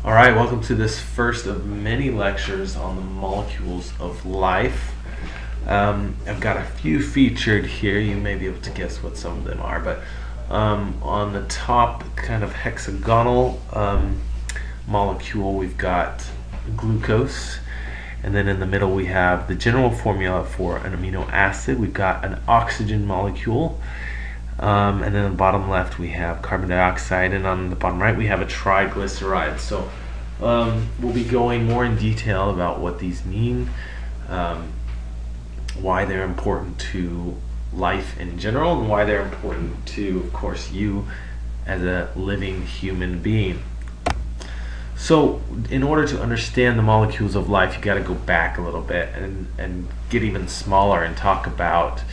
All right, welcome to this first of many lectures on the molecules of life. I've got a few featured here. You may be able to guess what some of them are, but on the top kind of hexagonal molecule, we've got glucose, and then in the middle we have the general formula for an amino acid. We've got an oxygen molecule. And then on the bottom left we have carbon dioxide, and on the bottom right we have a triglyceride. So we'll be going more in detail about what these mean, why they're important to life in general, and why they're important to, of course, you as a living human being. So in order to understand the molecules of life, you got to go back a little bit and get even smaller and talk about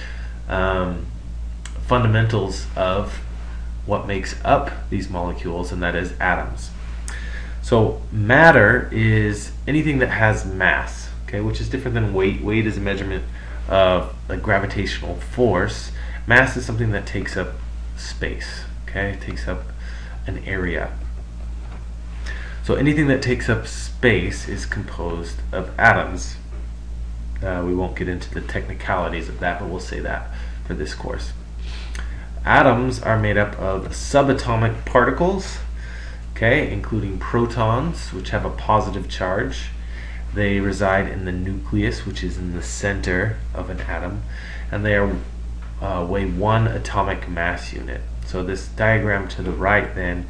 fundamentals of what makes up these molecules, and that is atoms. So matter is anything that has mass, okay, which is different than weight. Weight is a measurement of a gravitational force. Mass is something that takes up space, okay, it takes up an area. So anything that takes up space is composed of atoms. We won't get into the technicalities of that, but we'll say that for this course. Atoms are made up of subatomic particles, okay, including protons, which have a positive charge. They reside in the nucleus, which is in the center of an atom, and they weigh 1 atomic mass unit. So this diagram to the right then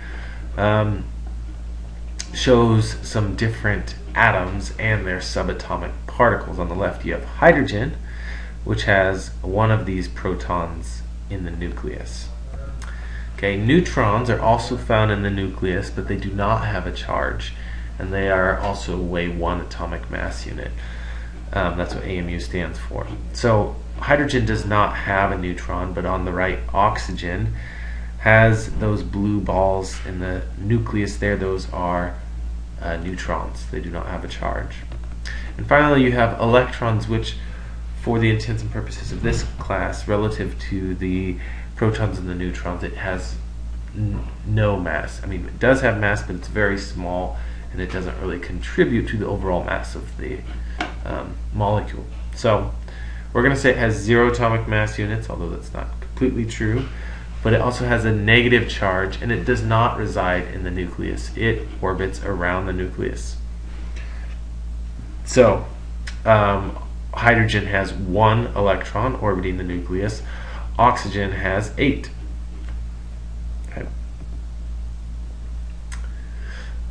shows some different atoms and their subatomic particles. On the left you have hydrogen, which has one of these protons in the nucleus. Okay, neutrons are also found in the nucleus, but they do not have a charge, and they are also weigh 1 atomic mass unit. That's what AMU stands for. So hydrogen does not have a neutron, but on the right, oxygen has those blue balls in the nucleus there. Those are neutrons. They do not have a charge. And finally, you have electrons, which, for the intents and purposes of this class, relative to the protons and the neutrons, it has no mass. I mean, it does have mass, but it's very small, and it doesn't really contribute to the overall mass of the molecule. So we're going to say it has 0 atomic mass units, although that's not completely true, but it also has a negative charge, and it does not reside in the nucleus. It orbits around the nucleus. So hydrogen has 1 electron orbiting the nucleus. Oxygen has 8. Okay.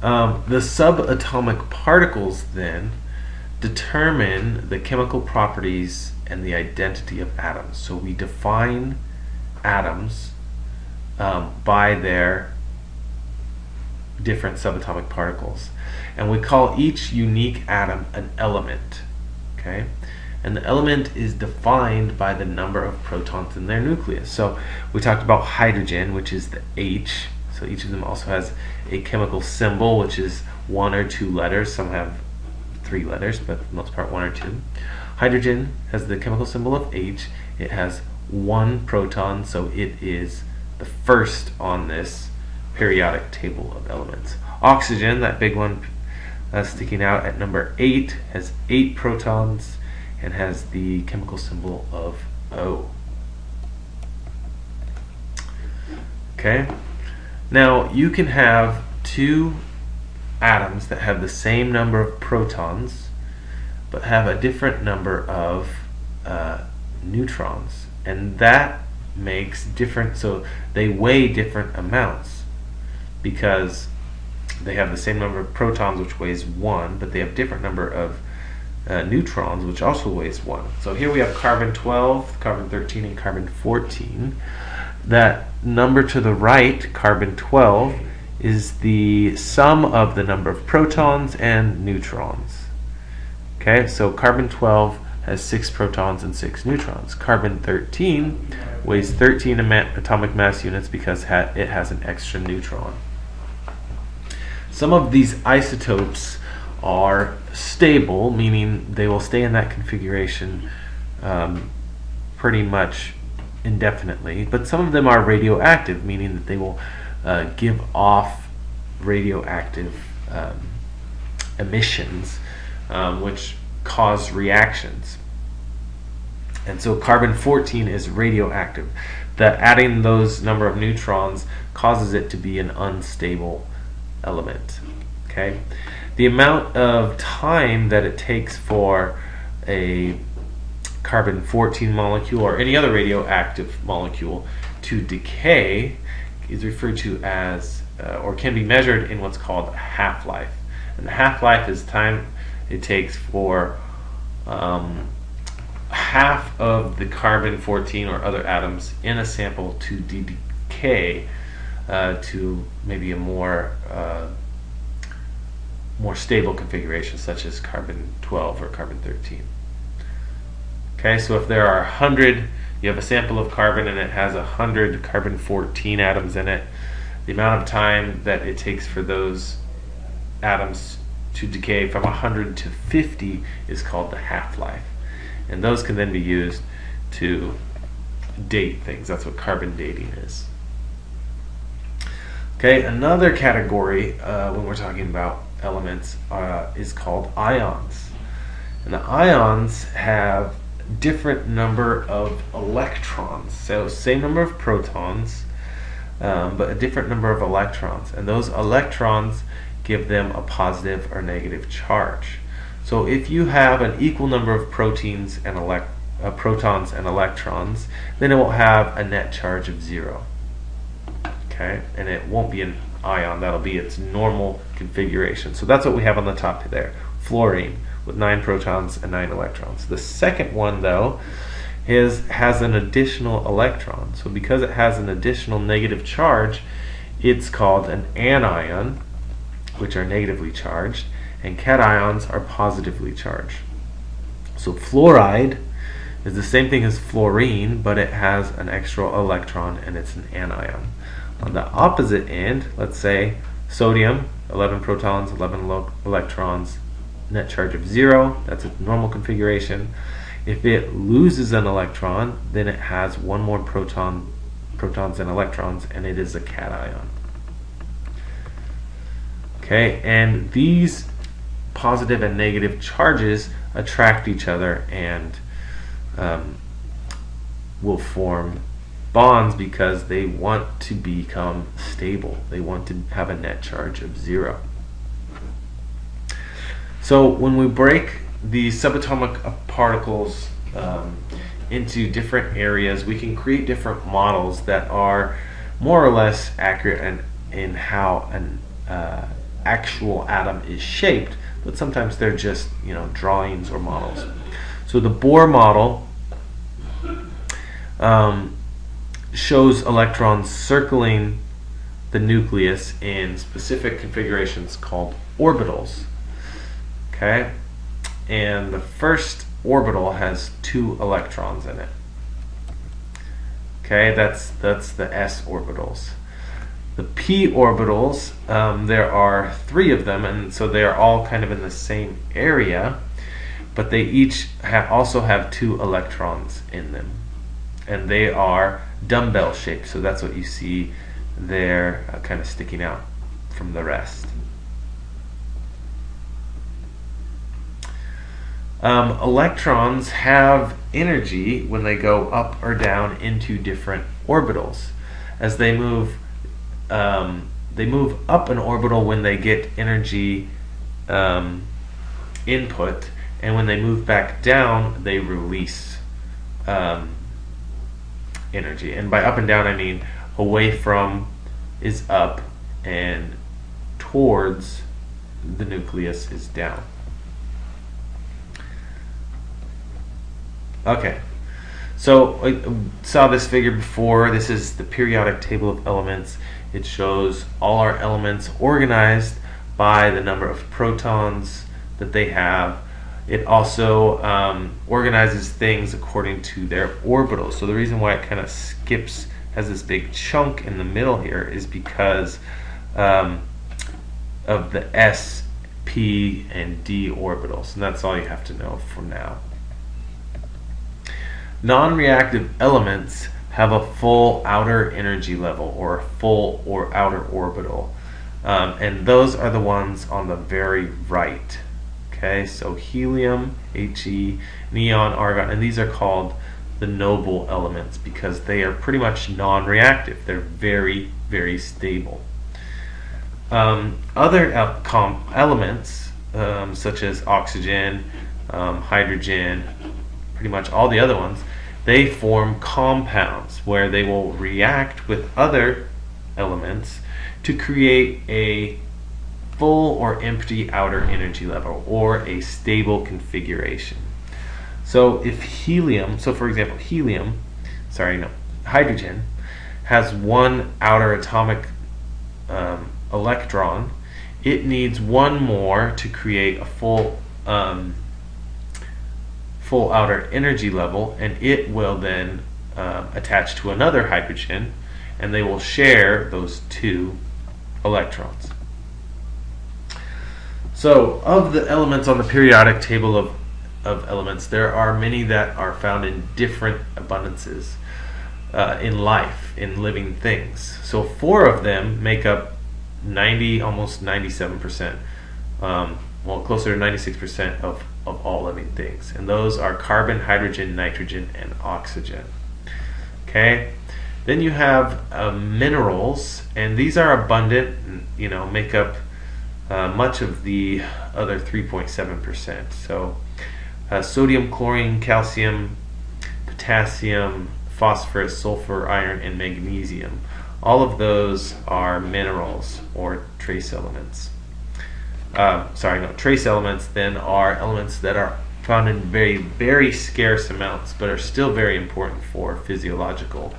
The subatomic particles then determine the chemical properties and the identity of atoms. So we define atoms by their different subatomic particles, and we call each unique atom an element. Okay, and the element is defined by the number of protons in their nucleus. So we talked about hydrogen, which is the H. So each of them also has a chemical symbol, which is 1 or 2 letters. Some have 3 letters, but for the most part 1 or 2. Hydrogen has the chemical symbol of H. It has 1 proton, so it is the first on this periodic table of elements. Oxygen, that big one sticking out at number 8, has 8 protons and has the chemical symbol of O. Okay, now you can have 2 atoms that have the same number of protons but have a different number of neutrons, and that makes different, so they weigh different amounts because they have the same number of protons, which weighs 1, but they have different number of neutrons, which also weighs 1. So here we have carbon 12, carbon 13, and carbon 14. That number to the right, carbon 12, is the sum of the number of protons and neutrons. Okay, so carbon 12 has 6 protons and 6 neutrons. Carbon 13 weighs 13 atomic mass units because it has an extra neutron. Some of these isotopes are stable, meaning they will stay in that configuration pretty much indefinitely, but some of them are radioactive, meaning that they will give off radioactive um, emissions, which cause reactions. And so carbon-14 is radioactive. That adding those number of neutrons causes it to be an unstable element. Okay, the amount of time that it takes for a carbon-14 molecule or any other radioactive molecule to decay is referred to as, or can be measured in what's called half-life. And the half-life is time it takes for half of the carbon-14 or other atoms in a sample to decay to maybe a more stable configuration, such as carbon-12 or carbon-13. Okay, so if there are 100, you have a sample of carbon and it has 100 carbon-14 atoms in it, the amount of time that it takes for those atoms to decay from 100 to 50 is called the half-life. And those can then be used to date things. That's what carbon dating is. Okay, another category when we're talking about elements is called ions. And the ions have different number of electrons. So same number of protons, but a different number of electrons. And those electrons give them a positive or negative charge. So if you have an equal number of protons and electrons, then it will have a net charge of 0. Okay, and it won't be an ion, that'll be its normal configuration. So that's what we have on the top there, fluorine, with 9 protons and 9 electrons. The second one, though, has an additional electron. So because it has an additional negative charge, it's called an anion, which are negatively charged, and cations are positively charged. So fluoride is the same thing as fluorine, but it has an extra electron and it's an anion. On the opposite end, let's say sodium, 11 protons, 11 electrons, net charge of 0, that's a normal configuration. If it loses an electron, then it has one more protons and electrons, and it is a cation. Okay, and these positive and negative charges attract each other and will form bonds because they want to become stable. They want to have a net charge of 0. So when we break the subatomic particles into different areas, we can create different models that are more or less accurate in how an actual atom is shaped, but sometimes they're just drawings or models. So the Bohr model shows electrons circling the nucleus in specific configurations called orbitals. Okay, and the first orbital has 2 electrons in it. Okay, that's the s orbitals. The p orbitals, there are 3 of them, and so they are all kind of in the same area, but they each also have 2 electrons in them, and they are dumbbell shaped. So that's what you see there, kind of sticking out from the rest. Electrons have energy when they go up or down into different orbitals. As they move up an orbital when they get energy input, and when they move back down, they release energy. And by up and down, I mean away from is up and towards the nucleus is down. Okay, so I saw this figure before. This is the periodic table of elements. It shows all our elements organized by the number of protons that they have. It also organizes things according to their orbitals. So the reason why it kind of skips, has this big chunk in the middle here, is because of the s, p, and d orbitals. And that's all you have to know for now. Non-reactive elements have a full outer energy level, or a full or outer orbital. And those are the ones on the very right. Okay, so helium, He, neon, argon, and these are called the noble elements because they are pretty much non-reactive. They're very, very stable. Other elements, such as oxygen, hydrogen, pretty much all the other ones, they form compounds where they will react with other elements to create a full or empty outer energy level or a stable configuration. So if for example, hydrogen has one outer atomic electron, it needs one more to create a full outer energy level, and it will then attach to another hydrogen, and they will share those two electrons. So of the elements on the periodic table of elements, there are many that are found in different abundances in life, in living things. So 4 of them make up almost 97%, closer to 96% of all living things. And those are carbon, hydrogen, nitrogen, and oxygen. Okay? Then you have minerals, and these are abundant, make up much of the other 3.7%. So sodium, chlorine, calcium, potassium, phosphorus, sulfur, iron, and magnesium. All of those are minerals or trace elements. Trace elements then are elements that are found in very, very scarce amounts but are still very important for physiological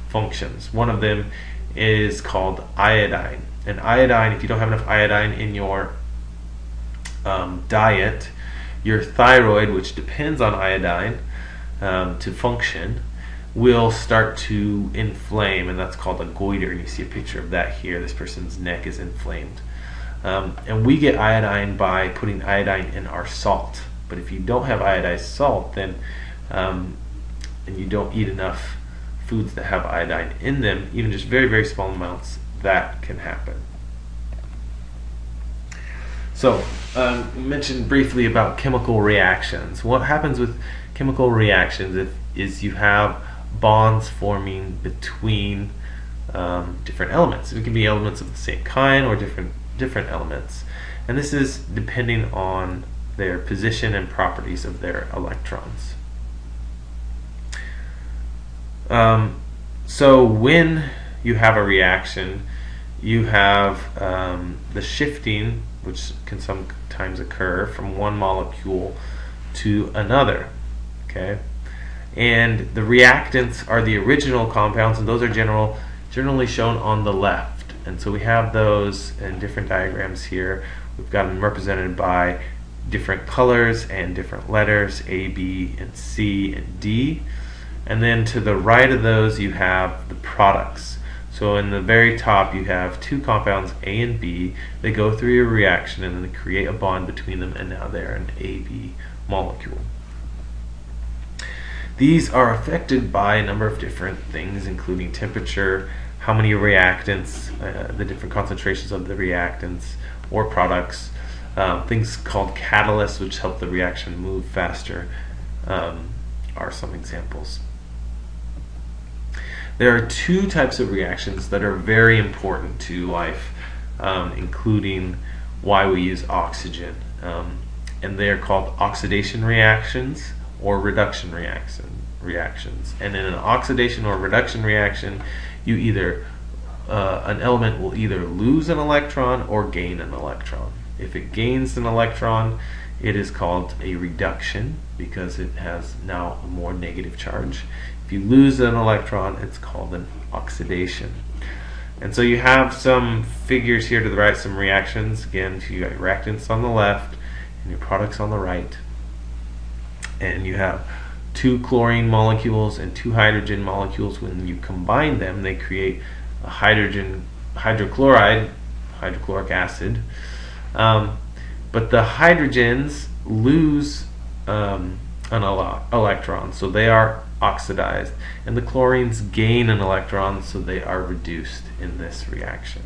functions. One of them is called iodine. And iodine, if you don't have enough iodine in your diet, your thyroid, which depends on iodine to function, will start to inflame, and that's called a goiter. You see a picture of that here. This person's neck is inflamed. And we get iodine by putting iodine in our salt. But if you don't have iodized salt, then and you don't eat enough foods that have iodine in them, even just very, very small amounts, that can happen. So, we mentioned briefly about chemical reactions. What happens with chemical reactions is you have bonds forming between different elements. It can be elements of the same kind or different elements. And this is depending on their position and properties of their electrons. So when you have a reaction, you have the shifting, which can sometimes occur from one molecule to another. Okay, and the reactants are the original compounds, and those are generally shown on the left. And so we have those in different diagrams here. We've got them represented by different colors and different letters, A, B, and C, and D. And then to the right of those you have the products. So in the very top you have two compounds, A and B. They go through a reaction and then they create a bond between them, and now they're an AB molecule. These are affected by a number of different things, including temperature, how many reactants, the different concentrations of the reactants or products, things called catalysts, which help the reaction move faster, are some examples. There are two types of reactions that are very important to life, including why we use oxygen. And they are called oxidation reactions or reduction reactions. And in an oxidation or reduction reaction, you an element will either lose an electron or gain an electron. If it gains an electron, it is called a reduction because it has now a more negative charge. If you lose an electron, it's called an oxidation. And so you have some figures here to the right, some reactions. Again, you got reactants on the left and your products on the right. And you have two chlorine molecules and two hydrogen molecules. When you combine them, they create a hydrochloric acid. But the hydrogens lose an electron, so they are oxidized, and the chlorines gain an electron, so they are reduced in this reaction.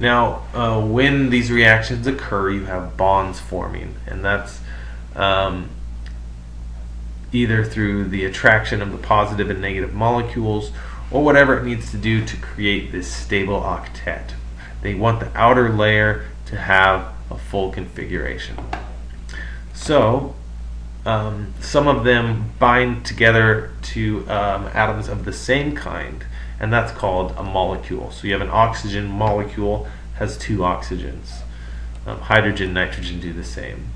Now, when these reactions occur, you have bonds forming, and that's either through the attraction of the positive and negative molecules or whatever it needs to do to create this stable octet. They want the outer layer to have a full configuration. So, some of them bind together to atoms of the same kind, and that's called a molecule. So you have an oxygen molecule, has two oxygens. Hydrogen, nitrogen do the same.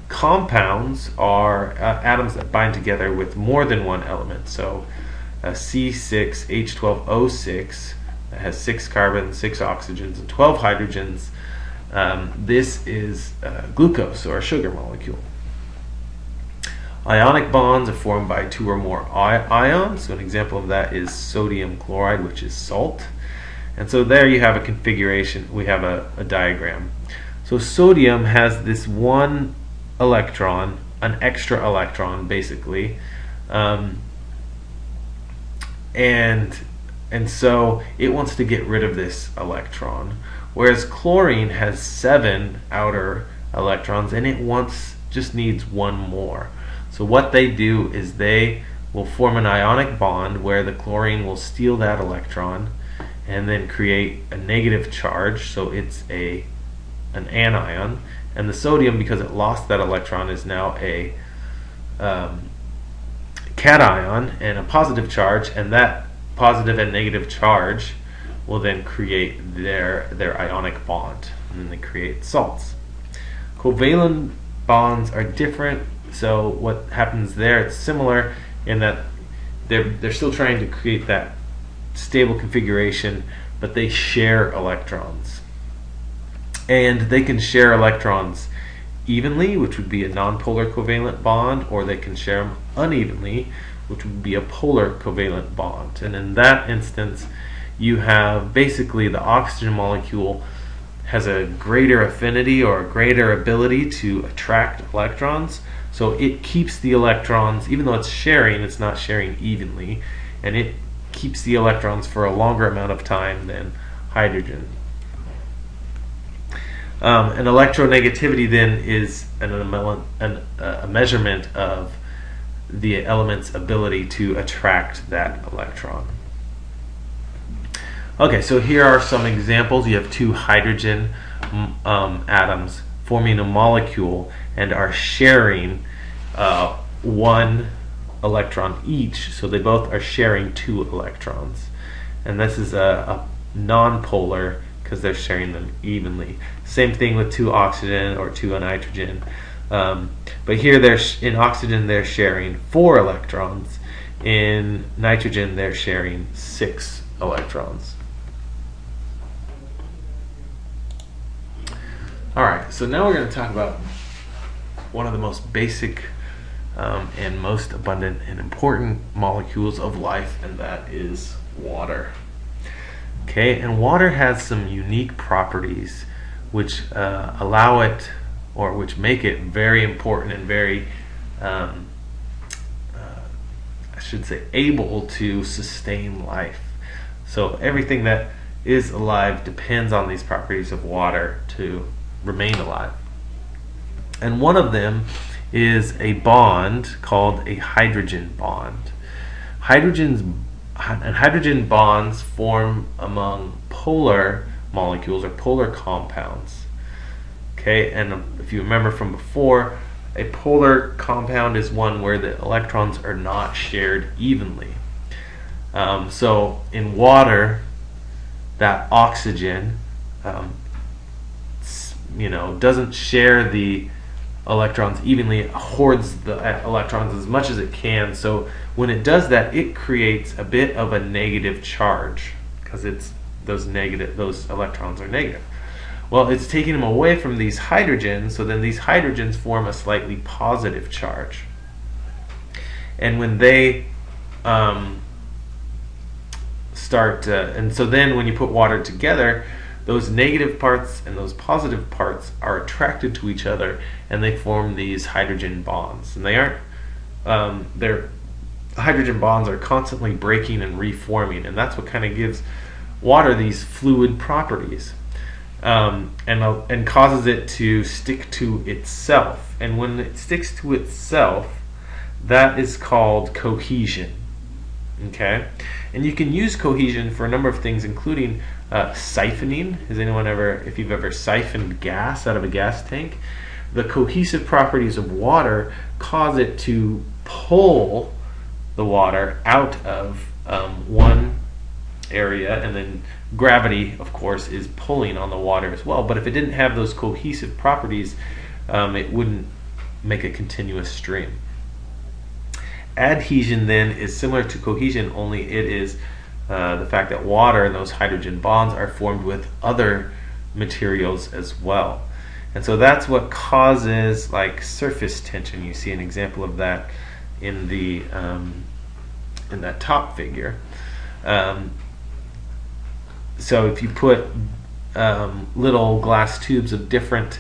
Compounds are atoms that bind together with more than one element. So C6H12O6 that has 6 carbons, 6 oxygens, and 12 hydrogens. This is glucose, or a sugar molecule. Ionic bonds are formed by 2 or more ions. So an example of that is sodium chloride, which is salt. And so there you have a configuration. We have a diagram. So sodium has this one electron, an extra electron basically, and so it wants to get rid of this electron. Whereas chlorine has 7 outer electrons, and it just needs one more. So what they do is they will form an ionic bond where the chlorine will steal that electron and then create a negative charge, so it's an anion, and the sodium, because it lost that electron, is now a cation and a positive charge, and that positive and negative charge will then create their ionic bond, and then they create salts. Covalent bonds are different. So what happens there, it's similar in that they're still trying to create that stable configuration, but they share electrons. And they can share electrons evenly, which would be a nonpolar covalent bond, or they can share them unevenly, which would be a polar covalent bond. And in that instance, you have basically the oxygen molecule has a greater affinity or a greater ability to attract electrons. So it keeps the electrons, even though it's not sharing evenly, and it keeps the electrons for a longer amount of time than hydrogen. And electronegativity then is a measurement of the element's ability to attract that electron. Okay, so here are some examples. You have 2 hydrogen atoms forming a molecule and are sharing 1 electron each, so they both are sharing 2 electrons. And this is a non-polar because they're sharing them evenly. Same thing with 2 oxygen or 2 nitrogen. But here in oxygen they're sharing 4 electrons. In nitrogen they're sharing 6 electrons. Alright, so now we're going to talk about one of the most basic and most abundant and important molecules of life, and that is water. Okay, and water has some unique properties which allow it, or which make it very important and very, I should say, able to sustain life. So everything that is alive depends on these properties of water to remain alive. And one of them is a bond called a hydrogen bond. Hydrogen bonds form among polar molecules or polar compounds. Okay, and if you remember from before, a polar compound is one where the electrons are not shared evenly. So in water, that oxygen doesn't share the electrons evenly. It hoards the electrons as much as it can. So when it does that, it creates a bit of a negative charge because those electrons are negative. Well, it's taking them away from these hydrogens, so then these hydrogens form a slightly positive charge. And when they and so then when you put water together, those negative parts and those positive parts are attracted to each other, and they form these hydrogen bonds. And they aren't, hydrogen bonds are constantly breaking and reforming, and that's what kind of gives water these fluid properties. and causes it to stick to itself. And when it sticks to itself, that is called cohesion. Okay, and you can use cohesion for a number of things, including siphoning. Has anyone ever, if you've ever siphoned gas out of a gas tank, the cohesive properties of water cause it to pull the water out of one area, and then gravity, of course, is pulling on the water as well. But if it didn't have those cohesive properties, it wouldn't make a continuous stream. Adhesion then is similar to cohesion, only it is the fact that water and those hydrogen bonds are formed with other materials as well. And so that's what causes like surface tension. You see an example of that in the in that top figure. So if you put little glass tubes of different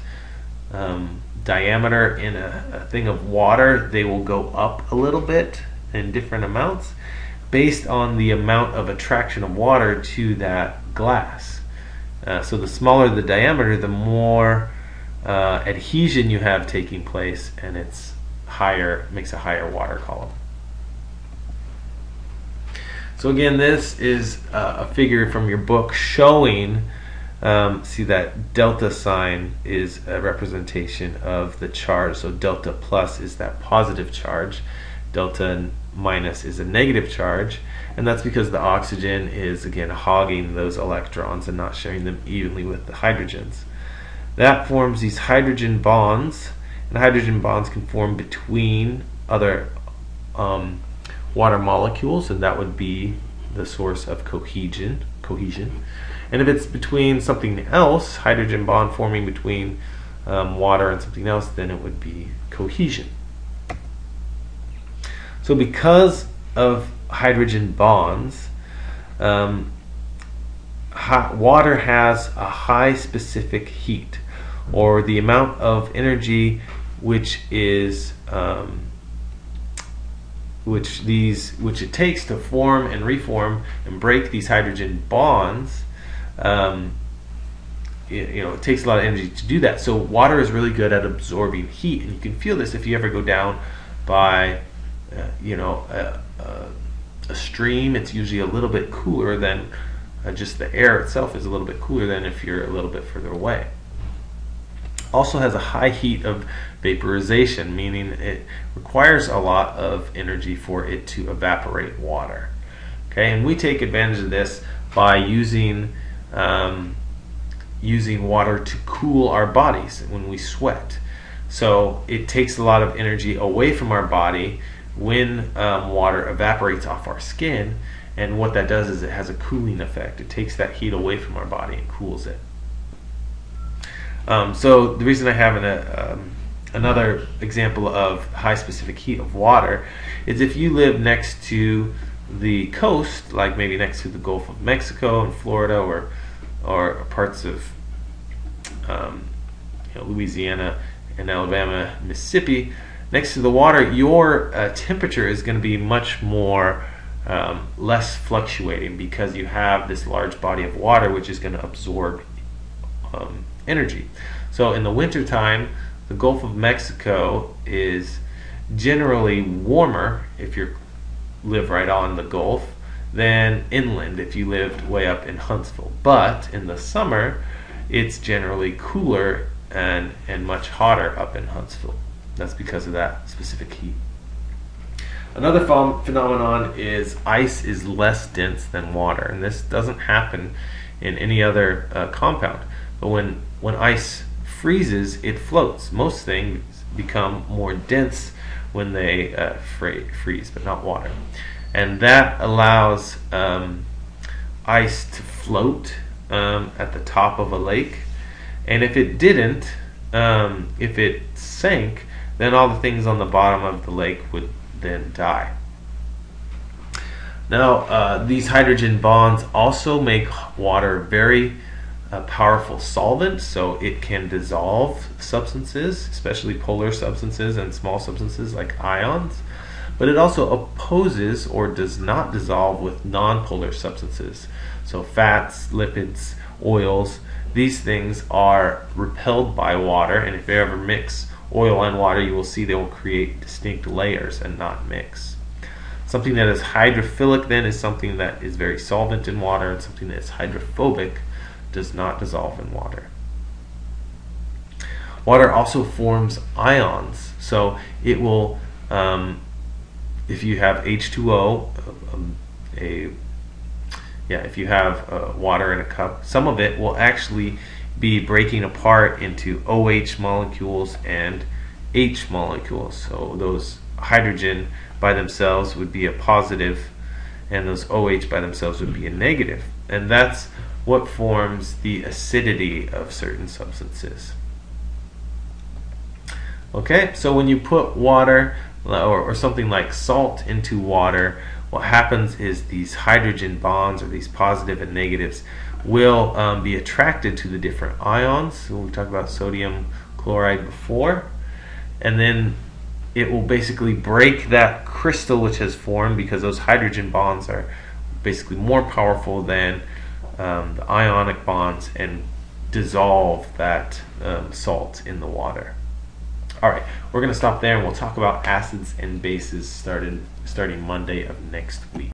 diameter in a thing of water, they will go up a little bit in different amounts based on the amount of attraction of water to that glass. So the smaller the diameter, the more adhesion you have taking place, and it's higher, makes a higher water column. So again, this is a figure from your book showing, see that delta sign is a representation of the charge. So delta plus is that positive charge, delta minus is a negative charge, and that's because the oxygen is again hogging those electrons and not sharing them evenly with the hydrogens. That forms these hydrogen bonds, and hydrogen bonds can form between other water molecules, and that would be the source of cohesion. And if it's between something else, hydrogen bond forming between water and something else, then it would be cohesion. So because of hydrogen bonds, water has a high specific heat, or the amount of energy which is which it takes to form and reform and break these hydrogen bonds. It takes a lot of energy to do that. So water is really good at absorbing heat, and you can feel this if you ever go down by a stream. It's usually a little bit cooler than just the air itself is a little bit cooler than if you're a little bit further away. Also has a high heat of vaporization, meaning it requires a lot of energy for it to evaporate water. Okay, and we take advantage of this by using water to cool our bodies when we sweat. So it takes a lot of energy away from our body when water evaporates off our skin, and what that does is it has a cooling effect. It takes that heat away from our body and cools it. So the reason I have another example of high specific heat of water is if you live next to the coast, like maybe next to the Gulf of Mexico and Florida, or parts of Louisiana and Alabama, Mississippi, next to the water, your temperature is going to be much more less fluctuating, because you have this large body of water which is going to absorb energy. So in the wintertime, the Gulf of Mexico is generally warmer if you live right on the Gulf than inland if you lived way up in Huntsville. But in the summer, it's generally cooler and much hotter up in Huntsville. That's because of that specific heat. Another phenomenon is ice is less dense than water, and this doesn't happen in any other compound. But when ice freezes, it floats. Most things become more dense when they freeze, but not water. And that allows ice to float at the top of a lake. And if it didn't, if it sank, then all the things on the bottom of the lake would then die. Now, these hydrogen bonds also make water very powerful solvent, so it can dissolve substances, especially polar substances and small substances like ions, but it also opposes or does not dissolve with nonpolar substances, so fats, lipids, oils. these things are repelled by water, and if you ever mix oil and water, you will see they will create distinct layers and not mix. Something that is hydrophilic then is something that is very solvent in water, and something that is hydrophobic does not dissolve in water. Water also forms ions, so it will, if you have H2O, if you have water in a cup, some of it will actually be breaking apart into OH molecules and H molecules. So those hydrogen by themselves would be a positive, and those OH by themselves would be a negative. And that's what forms the acidity of certain substances. Okay, so when you put water or something like salt into water, what happens is these hydrogen bonds, or these positive and negatives, will be attracted to the different ions. So we talked about sodium chloride before, and then it will basically break that crystal which has formed, because those hydrogen bonds are basically more powerful than the ionic bonds, and dissolve that salt in the water. Alright, we're going to stop there, and we'll talk about acids and bases starting Monday of next week.